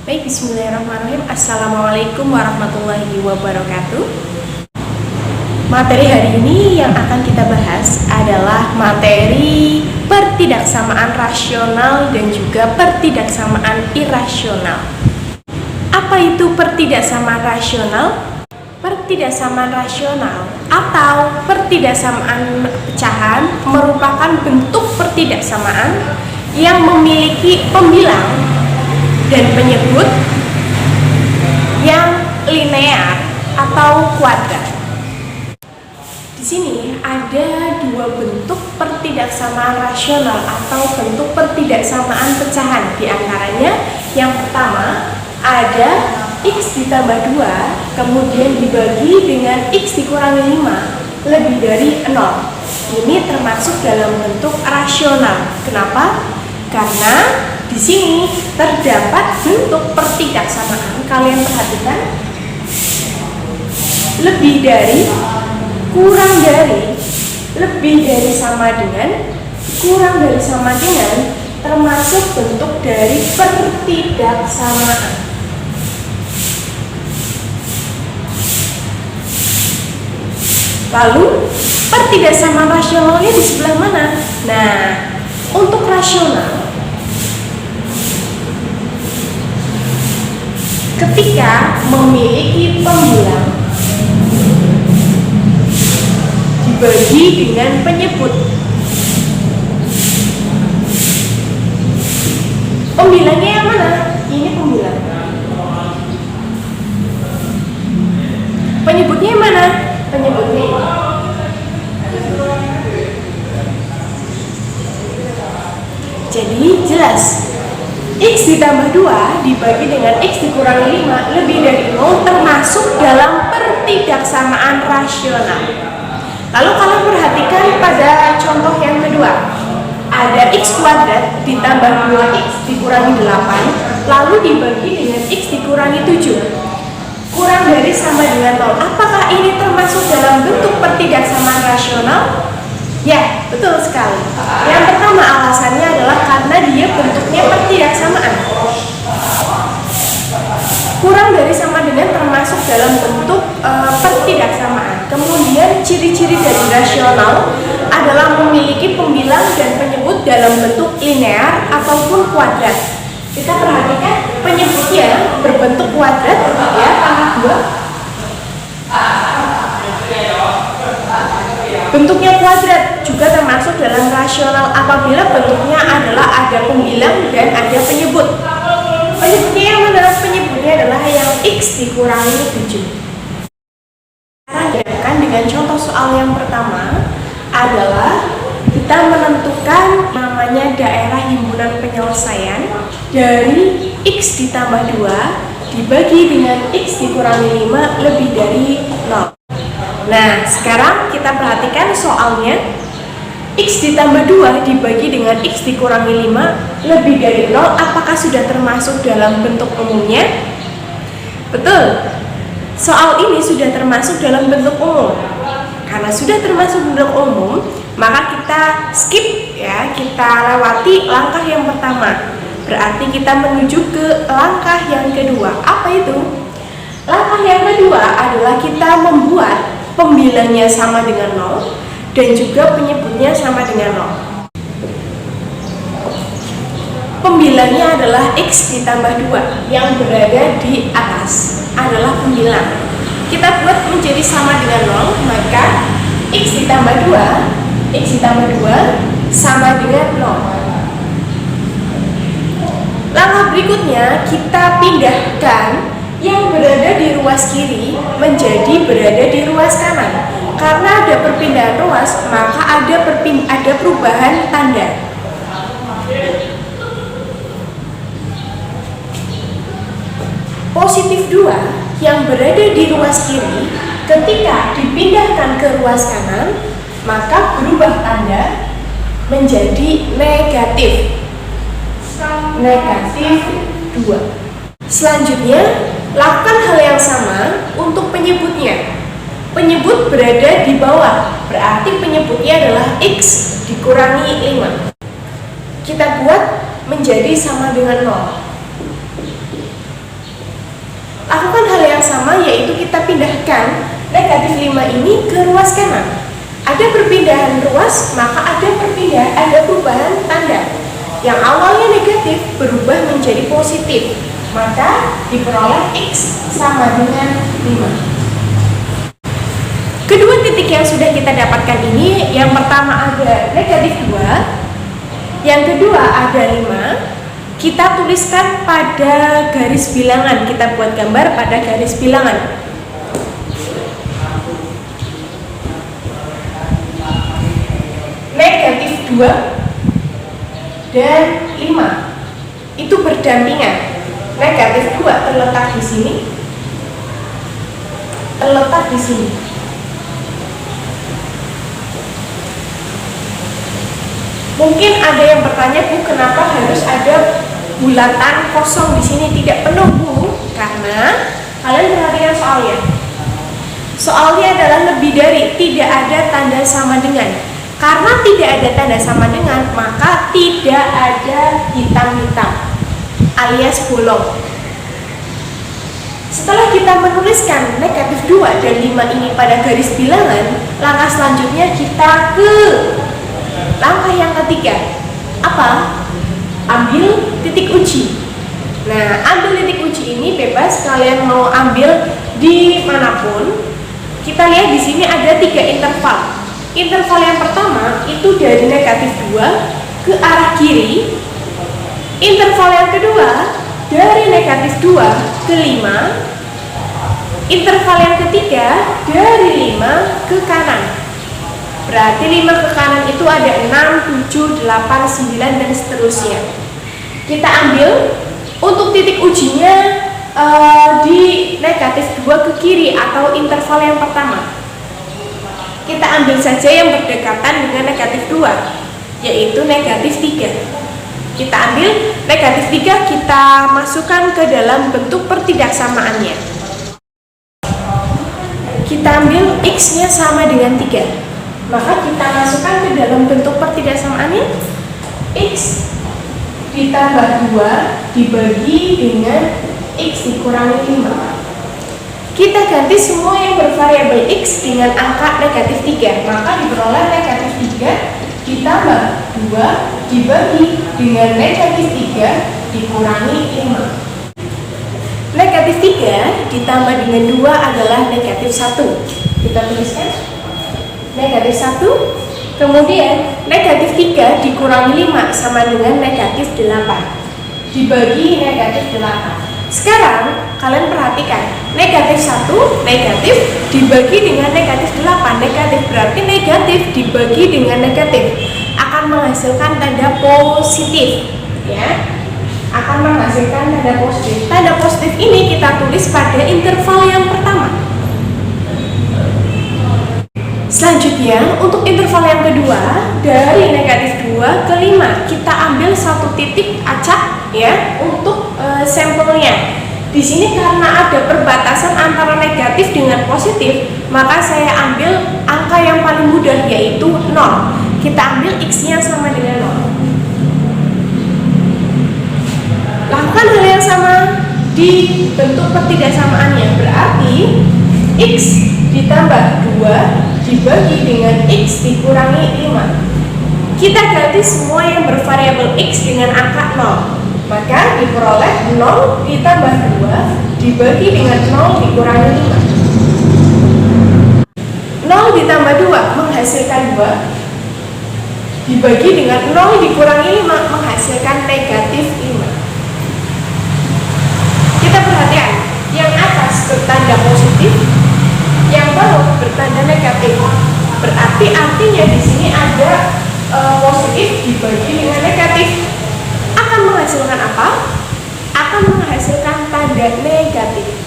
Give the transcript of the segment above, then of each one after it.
Baik, bismillahirrahmanirrahim. Assalamualaikum warahmatullahi wabarakatuh. Materi hari ini yang akan kita bahas adalah materi pertidaksamaan rasional dan juga pertidaksamaan irasional. Apa itu pertidaksamaan rasional? Pertidaksamaan rasional atau pertidaksamaan pecahan merupakan bentuk pertidaksamaan yang memiliki pembilang dan penyebut yang linear atau kuadrat. Di sini ada dua bentuk pertidaksamaan rasional atau bentuk pertidaksamaan pecahan. Di antaranya yang pertama ada x ditambah 2 kemudian dibagi dengan x dikurangi 5 lebih dari 0. Ini termasuk dalam bentuk rasional. Kenapa? Karena di sini terdapat bentuk pertidaksamaan. Kalian perhatikan, lebih dari, kurang dari, lebih dari sama dengan, kurang dari sama dengan, termasuk bentuk dari pertidaksamaan. Lalu pertidaksamaan rasionalnya di sebelah mana? Nah, untuk rasional, ketika memiliki pembilang dibagi dengan penyebut. Pembilangnya yang mana? Ini pembilang. Penyebutnya yang mana? Penyebutnya ini. Jadi jelas, x ditambah 2 dibagi dengan x dikurangi 5 lebih dari 0 termasuk dalam pertidaksamaan rasional. Lalu kalian perhatikan pada contoh yang kedua, ada x kuadrat ditambah 2x dikurangi 8 lalu dibagi dengan x dikurangi 7 kurang dari sama dengan 0. Apakah ini termasuk dalam bentuk pertidaksamaan rasional? Ya, betul sekali. Yang pertama alasannya adalah karena dia bentuknya pertidaksamaan. Kurang dari sama dengan termasuk dalam bentuk pertidaksamaan. Kemudian ciri-ciri dari rasional adalah memiliki pembilang dan penyebut dalam bentuk linear ataupun kuadrat. Kita perhatikan penyebutnya berbentuk kuadrat, ya, pangkat 2. Bentuknya kuadrat juga termasuk dalam rasional apabila bentuknya adalah ada pembilang dan ada penyebut. Penyebutnya yang mana? Penyebutnya adalah yang x dikurangi 7. Sekarang dengan contoh soal yang pertama adalah kita menentukan namanya daerah himpunan penyelesaian dari x ditambah 2 dibagi dengan x dikurangi 5 lebih dari 0. Nah, sekarang kita perhatikan soalnya. X ditambah 2 dibagi dengan x dikurangi 5 lebih dari 0. Apakah sudah termasuk dalam bentuk umumnya? Betul. Soal ini sudah termasuk dalam bentuk umum. Karena sudah termasuk bentuk umum, maka kita skip, ya, kita lewati langkah yang pertama. Berarti kita menuju ke langkah yang kedua. Apa itu? Langkah yang kedua adalah kita membuat pembilangnya sama dengan 0 dan juga penyebutnya sama dengan 0. Pembilangnya adalah x ditambah 2 yang berada di atas adalah pembilang. Kita buat menjadi sama dengan 0, maka x ditambah 2 sama dengan 0. Langkah berikutnya kita pindahkan yang berada di ruas kiri menjadi berada di ruas kanan. Karena ada perpindahan ruas, maka ada perubahan tanda. Positif 2 yang berada di ruas kiri ketika dipindahkan ke ruas kanan, maka berubah tanda menjadi negatif. Negatif 2. Selanjutnya, lakukan hal yang sama untuk penyebutnya. Penyebut berada di bawah, berarti penyebutnya adalah x dikurangi 5. Kita buat menjadi sama dengan 0. memindahkan negatif 5 ini ke ruas kanan. Ada perpindahan ruas, maka ada perubahan tanda. Yang awalnya negatif berubah menjadi positif, maka diperoleh X sama dengan 5. Kedua titik yang sudah kita dapatkan ini, yang pertama ada negatif 2, yang kedua ada 5. Kita tuliskan pada garis bilangan, kita buat gambar pada garis bilangan. Negatif 2 dan 5 itu berdampingan. Negatif 2 terletak di sini, terletak di sini. Mungkin ada yang bertanya, Bu, kenapa harus ada bulatan kosong di sini, tidak penuh, Bu? Karena kalian perhatikan soalnya. Soalnya adalah lebih dari, tidak ada tanda sama dengan. Karena tidak ada tanda sama dengan, maka tidak ada hitam-hitam alias bolong. Setelah kita menuliskan negatif 2 dan 5 ini pada garis bilangan, langkah selanjutnya kita ke langkah yang ketiga. Apa? Ambil titik uji. Nah, ambil titik uji ini bebas, kalian mau ambil di manapun. Kita lihat di sini ada 3 interval. Interval yang pertama itu dari negatif 2 ke arah kiri. Interval yang kedua dari negatif 2 ke 5. Interval yang ketiga dari 5 ke kanan. Berarti 5 ke kanan itu ada 6, 7, 8, 9 dan seterusnya. Kita ambil untuk titik ujinya di negatif 2 ke kiri atau interval yang pertama. Kita ambil saja yang berdekatan dengan negatif 2, yaitu negatif 3. Kita ambil negatif 3, kita masukkan ke dalam bentuk pertidaksamaannya. Kita ambil X-nya sama dengan 3. Maka kita masukkan ke dalam bentuk pertidaksamaannya. X ditambah 2 dibagi dengan X dikurangi 5. Kita ganti semua yang bervariabel X dengan angka negatif 3, maka diperoleh negatif 3 ditambah 2 dibagi dengan negatif 3 dikurangi 5. Negatif 3 ditambah dengan 2 adalah negatif 1. Kita tuliskan negatif 1, kemudian negatif 3 dikurangi 5 sama dengan negatif 8 dibagi negatif 8. Sekarang kalian perhatikan, negatif 1 negatif dibagi dengan negatif 8. Negatif berarti negatif dibagi dengan negatif akan menghasilkan tanda positif, ya, akan menghasilkan tanda positif. Tanda positif ini kita tulis pada interval yang pertama. Selanjutnya untuk interval yang kedua dari negatif 2 ke 5 kita ambil satu titik acak, ya, untuk sampelnya. Di sini karena ada perbatasan antara negatif dengan positif, maka saya ambil angka yang paling mudah yaitu 0. Kita ambil X-nya sama dengan 0. Lakukan hal yang sama di bentuk pertidaksamaannya. Berarti X ditambah 2 dibagi dengan X dikurangi 5. Kita ganti semua yang bervariabel X dengan angka 0. Maka diperoleh 0 ditambah 2 dibagi dengan 0 dikurangi 5. 0 ditambah 2 menghasilkan 2 dibagi dengan 0 dikurangi 5 menghasilkan negatif 5. Kita perhatikan, yang atas bertanda positif, yang bawah bertanda negatif. Berarti artinya di sini ada positif dibagi dengan negatif. Akan menghasilkan apa? Akan menghasilkan tanda negatif.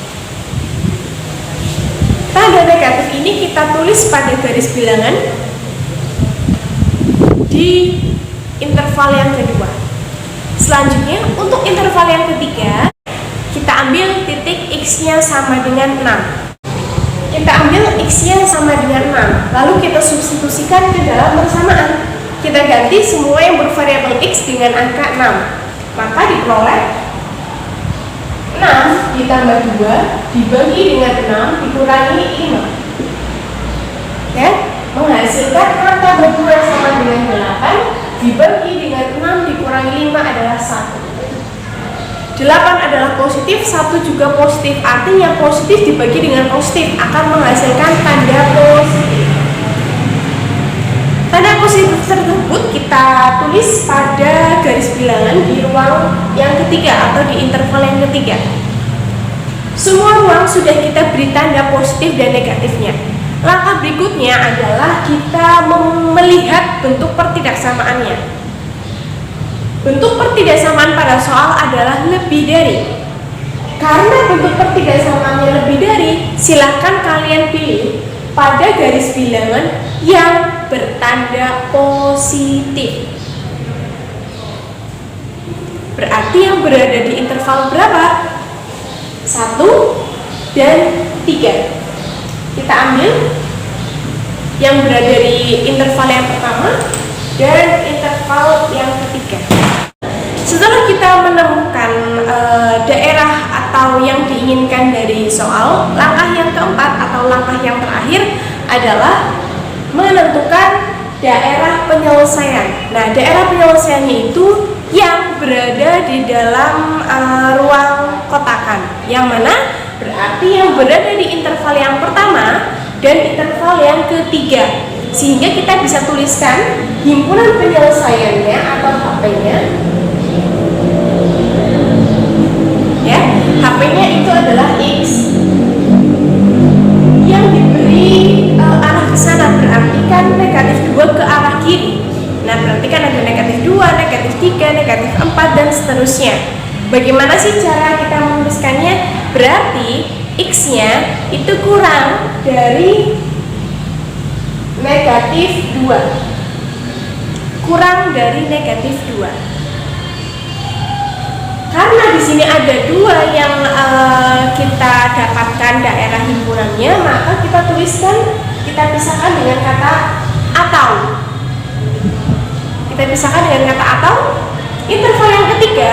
Tanda negatif ini kita tulis pada garis bilangan di interval yang kedua. Selanjutnya untuk interval yang ketiga kita ambil titik X-nya sama dengan 6. Kita ambil X-nya sama dengan 6, lalu kita substitusikan ke dalam persamaan. Kita ganti semua yang bervariabel X dengan angka 6. Maka diperoleh 6 ditambah 2 dibagi dengan 6 dikurangi 5. Ya, menghasilkan 6 tambah 2 sama dengan 8 dibagi dengan 6 dikurangi 5 adalah 1. 8 adalah positif, 1 juga positif. Artinya positif dibagi dengan positif akan menghasilkan tanda positif. Tanda positif tersebut kita tulis pada garis bilangan di ruang yang ketiga atau di interval yang ketiga. Semua ruang sudah kita beri tanda positif dan negatifnya. Langkah berikutnya adalah kita melihat bentuk pertidaksamaannya. Bentuk pertidaksaamaan pada soal adalah lebih dari. Karena bentuk pertidaksamaannya lebih dari, silakan kalian pilih pada garis bilangan yang bertanda positif. Berarti yang berada di interval berapa? 1 dan 3. Kita ambil yang berada di interval yang pertama dan interval yang ketiga. Setelah kita menemukan daerah atau yang diinginkan dari soal, langkah yang keempat atau langkah yang terakhir adalah menentukan daerah penyelesaian. Nah, daerah penyelesaiannya itu yang berada di dalam ruang kotakan, yang mana berarti yang berada di interval yang pertama dan interval yang ketiga. Sehingga kita bisa tuliskan himpunan penyelesaiannya atau HP-nya. Ya, HP-nya itu adalah X yang diberi arah ke sana, berarti kan negatif 2 ke arah kiri. Nah, berarti kan ada negatif 2, negatif 3, negatif 4 dan seterusnya. Bagaimana sih cara kita menuliskannya? Berarti X-nya itu kurang dari negatif 2. Kurang dari negatif 2. Karena di sini ada 2 yang kita dapatkan daerah himpunannya, maka kita tuliskan, kita pisahkan dengan kata atau. Kita pisahkan dengan kata atau. Interval yang ketiga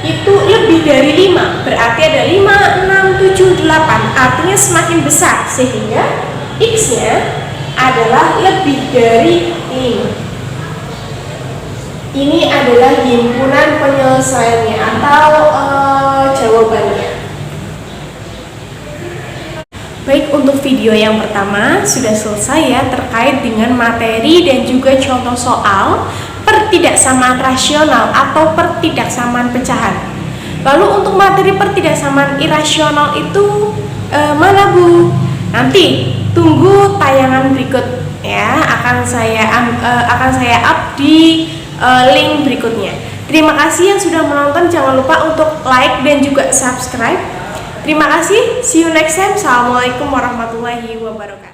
itu lebih dari 5, berarti ada 5, 6, 7, 8. Artinya semakin besar, sehingga X-nya adalah lebih dari 5. Ini adalah himpunan penyelesaiannya atau jawabannya. Baik, untuk video yang pertama sudah selesai ya, terkait dengan materi dan juga contoh soal pertidaksamaan rasional atau pertidaksamaan pecahan. Lalu untuk materi pertidaksamaan irasional itu mana Bu? Nanti tunggu tayangan berikut ya, akan saya up di link berikutnya. Terima kasih yang sudah menonton, jangan lupa untuk like dan juga subscribe. Terima kasih, see you next time. Assalamualaikum warahmatullahi wabarakatuh.